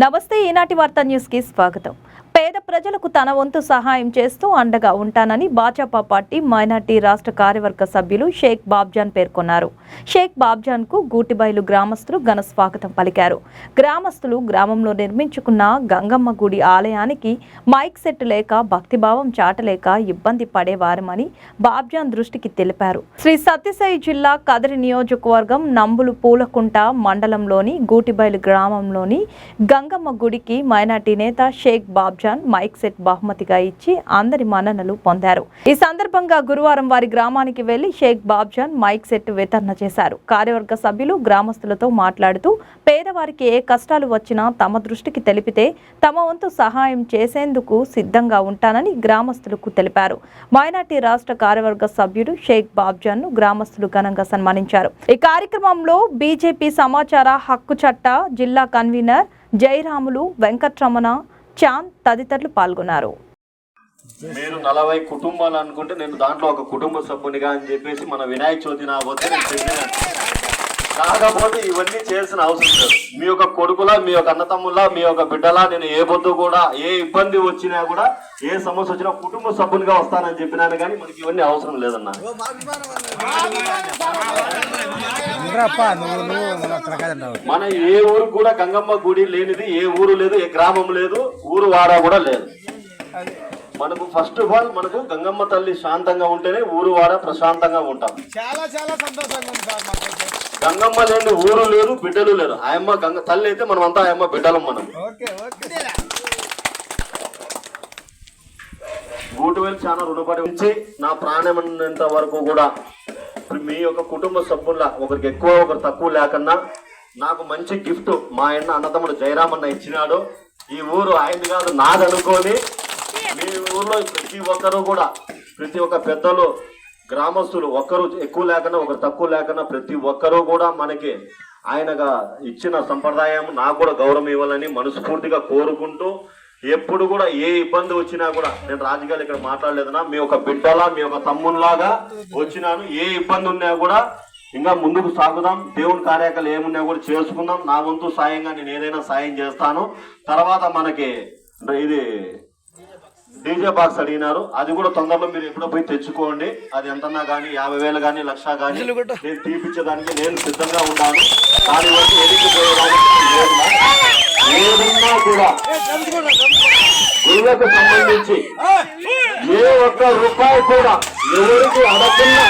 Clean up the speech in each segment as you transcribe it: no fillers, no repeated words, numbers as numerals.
నమస్తే ఈనాటి వార్తా న్యూస్ కి స్వాగతం. పేద ప్రజలకు తన వంతు సహాయం చేస్తూ అండగా ఉంటానని భాజపా పార్టీ మైనార్టీ రాష్ట్ర కార్యవర్గ సభ్యులు షేక్ బాబ్జాన్ పేర్కొన్నారు. షేక్ బాబ్జాన్ కు గూటిబైలు గ్రామస్తులు ఘన స్వాగతం పలికారు. గ్రామస్తులు గ్రామంలో నిర్మించుకున్న గంగమ్మ గుడి ఆలయానికి మైక్ సెట్ లేక భక్తిభావం చాటలేక ఇబ్బంది పడేవారమని బాబ్జాన్ దృష్టికి తెలిపారు. శ్రీ సత్యసాయి జిల్లా కదిరి నియోజకవర్గం నంబులు పూలకుంట మండలంలోని గూటిబైలు గ్రామంలోని గంగమ్మ గుడికి మైనార్టీ నేత షేక్ బాబ్జాన్ మైక్ సెట్ బహుమతిగా ఇచ్చి అందరి మన్ననలు పొందారు. ఈ సందర్భంగా గురువారం వారి గ్రామానికి వెళ్లి షేక్ బాబ్జాన్ మైక్ సెట్ వితరణ చేశారు. కార్యవర్గ సభ్యులు గ్రామస్తులతో మాట్లాడుతూ పేదవారికి ఏ కష్టాలు వచ్చినా తమ దృష్టికి తెలిపితే తమ వంతు సహాయం చేసేందుకు సిద్ధంగా ఉంటానని గ్రామస్తులకు తెలిపారు. మైనార్టీ రాష్ట్ర కార్యవర్గ సభ్యుడు షేక్ బాబ్జాన్ ను గ్రామస్తులు ఘనంగా సన్మానించారు. ఈ కార్యక్రమంలో బీజేపీ సమాచార హక్కు చట్ట జిల్లా కన్వీనర్ జయరాములు, వెంకట్రమణ, చాంద్ తదితరులు పాల్గొన్నారు. మీరు 40 కుటుంబాలు అనుకుంటే నేను దాంట్లో ఒక కుటుంబ సభ్యునిగా అని చెప్పేసి మన వినాయక చవితి నా వద్ద నేను చెప్పినాను. కాకపోతే ఇవన్నీ చేయాల్సిన అవసరం లేదు. మీ యొక్క కొడుకులా, మీ యొక్క అన్నతమ్ములా, మీ యొక్క బిడ్డలా నేను ఏ పొద్దు కూడా ఏ ఇబ్బంది వచ్చినా కూడా ఏ సమస్య వచ్చినా కుటుంబ సభ్యునిగా వస్తానని చెప్పినాను. కానీ మనకి ఇవన్నీ అవసరం లేదన్నా. మన ఏ ఊరు కూడా గంగమ్మ గుడి లేనిది ఏ ఊరు లేదు, ఏ గ్రామం లేదు, ఊరు వాడ కూడా లేదు. మనకు ఫస్ట్ ఆఫ్ ఆల్ మనకు గంగమ్మ తల్లి శాంతంగా ఉంటేనే ఊరు వాడ ప్రశాంతంగా ఉంటాం. గంగమ్మ లేని ఊరు లేదు, బిడ్డలు లేరు. ఆయమ్మ గంగ తల్లి అయితే మనం అంతా ఆయమ్మ బిడ్డలం. మనం గూటివేలు చాలా రుణపడి ఉంచి నా ప్రాణమైనంత వరకు కూడా మీ యొక్క కుటుంబ సభ్యుల ఒకరికి ఎక్కువ ఒకరు తక్కువ లేకన్నా నాకు మంచి గిఫ్ట్ మా అన్నతమ్ముడు జయరామన్న ఇచ్చినాడు. ఈ ఊరు ఆయనది కాదు నాదనుకొని మీ ఊర్లో ప్రతి ఒక్కరు కూడా ప్రతి ఒక్క పెద్దలు గ్రామస్తులు ఒక్కరు ఎక్కువ లేకన్నా ఒకరు తక్కువ లేకన్నా ప్రతి ఒక్కరూ కూడా మనకి ఆయనగా ఇచ్చిన సంప్రదాయం నాకు కూడా గౌరవం ఇవ్వాలని మనస్ఫూర్తిగా కోరుకుంటూ ఎప్పుడు కూడా ఏ ఇబ్బంది వచ్చినా కూడా నేను రాజకీయాలు ఇక్కడ మాట్లాడలేదన్నా. మీ ఒక బిడ్డలా, మీ ఒక తమ్ముళ్లాగా వచ్చినాను. ఏ ఇబ్బంది ఉన్నా కూడా ఇంకా ముందుకు సాగుదాం. దేవుని కార్యక్రమాలు ఏమున్నా కూడా చేసుకుందాం. నా వంతు సాయంగా నేను ఏదైనా సాయం చేస్తాను. తర్వాత మనకి ఇది డీజే బాక్స్ అడిగినారు, అది కూడా తొందరలో మీరు ఎప్పుడో పోయి తెచ్చుకోండి. అది ఎంతన్నా కానీ 50,000 కానీ 1,00,000 కానీ నేను తీపిచ్చేదానికి నేను సిద్ధంగా ఉన్నాను. దాని వరకు ఎదిగిపోయేదానికి ఏదన్నా కూడా గుళ్ళకు సంబంధించి ఏ ఒక్క రూపాయి కూడా ఎవరికి అడగకుండా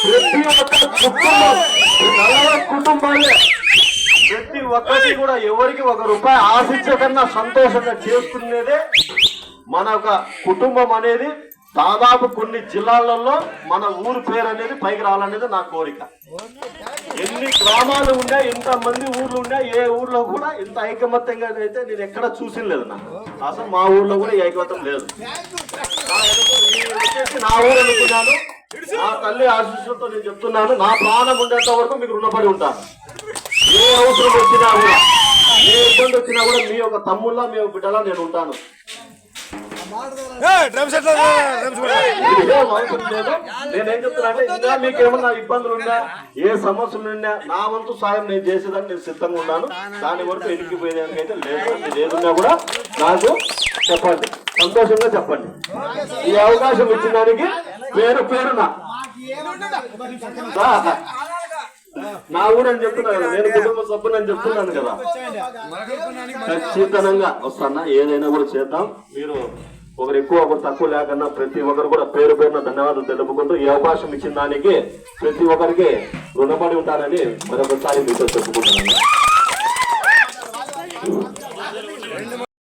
ప్రతి ఒక్క కుటుంబం 40 కుటుంబాలే ప్రతి ఒక్కరికి కూడా ఎవరికి 1 రూపాయి ఆశించకన్నా సంతోషంగా చేసుకునేదే మన ఒక కుటుంబం అనేది. దాదాపు కొన్ని జిల్లాలలో మన ఊరు పేరు అనేది పైకి రావాలనేది నా కోరిక. ఎన్ని గ్రామాలు ఉన్నా, ఎంతమంది ఊర్లు ఉన్నా, ఏ ఊర్లో కూడా ఇంత ఐకమత్యంగా అయితే నేను ఎక్కడ చూసిలేదు. నాకు అసలు మా ఊర్లో కూడా ఈ ఐకమత్యం లేదు. నా ఊరు అనుకున్నాను. నా తల్లి ఆశీస్సులతో నేను చెప్తున్నాను, నా ప్రాణం ఉండేంత వరకు మీకు రుణపడి ఉంటాను. ఏ అవసరం వచ్చినా కూడా, ఏ ఇబ్బంది వచ్చినా కూడా మీ యొక్క తమ్ముళ్ళ, మీ యొక్క బిడ్డలా నేను ఉంటాను. నేనేం చెప్తున్నా, ఇంకా మీకు ఏమన్నా ఇబ్బందులు ఉన్నా, ఏ సమస్యలు ఉన్నా నా వంతు సాయం నేను చేసేదాన్ని నేను సిద్ధంగా ఉన్నాను. దాని వరకు ఎనికిపోయేదానికైతే లేదు. మీరు ఏదున్నా కూడా నాకు చెప్పండి, సంతోషంగా చెప్పండి. ఈ అవకాశం ఇచ్చిన దానికి పేరున నా ఊరు అని చెప్తున్నా కదా, నేను కుటుంబ సభ్యుని అని చెప్తున్నాను కదా. ఖచ్చితంగా వస్తానా, ఏదైనా కూడా చేద్దాం. మీరు ఒకరు ఎక్కువ ఒకరు తక్కువ లేకన్నా ప్రతి ఒక్కరు కూడా పేరున ధన్యవాదాలు తెలుపుకుంటూ ఈ అవకాశం ఇచ్చిన దానికి ప్రతి ఒక్కరికి రుణపడి ఉంటానని మరొకసారి మీతో చెప్పుకుంటున్నాను.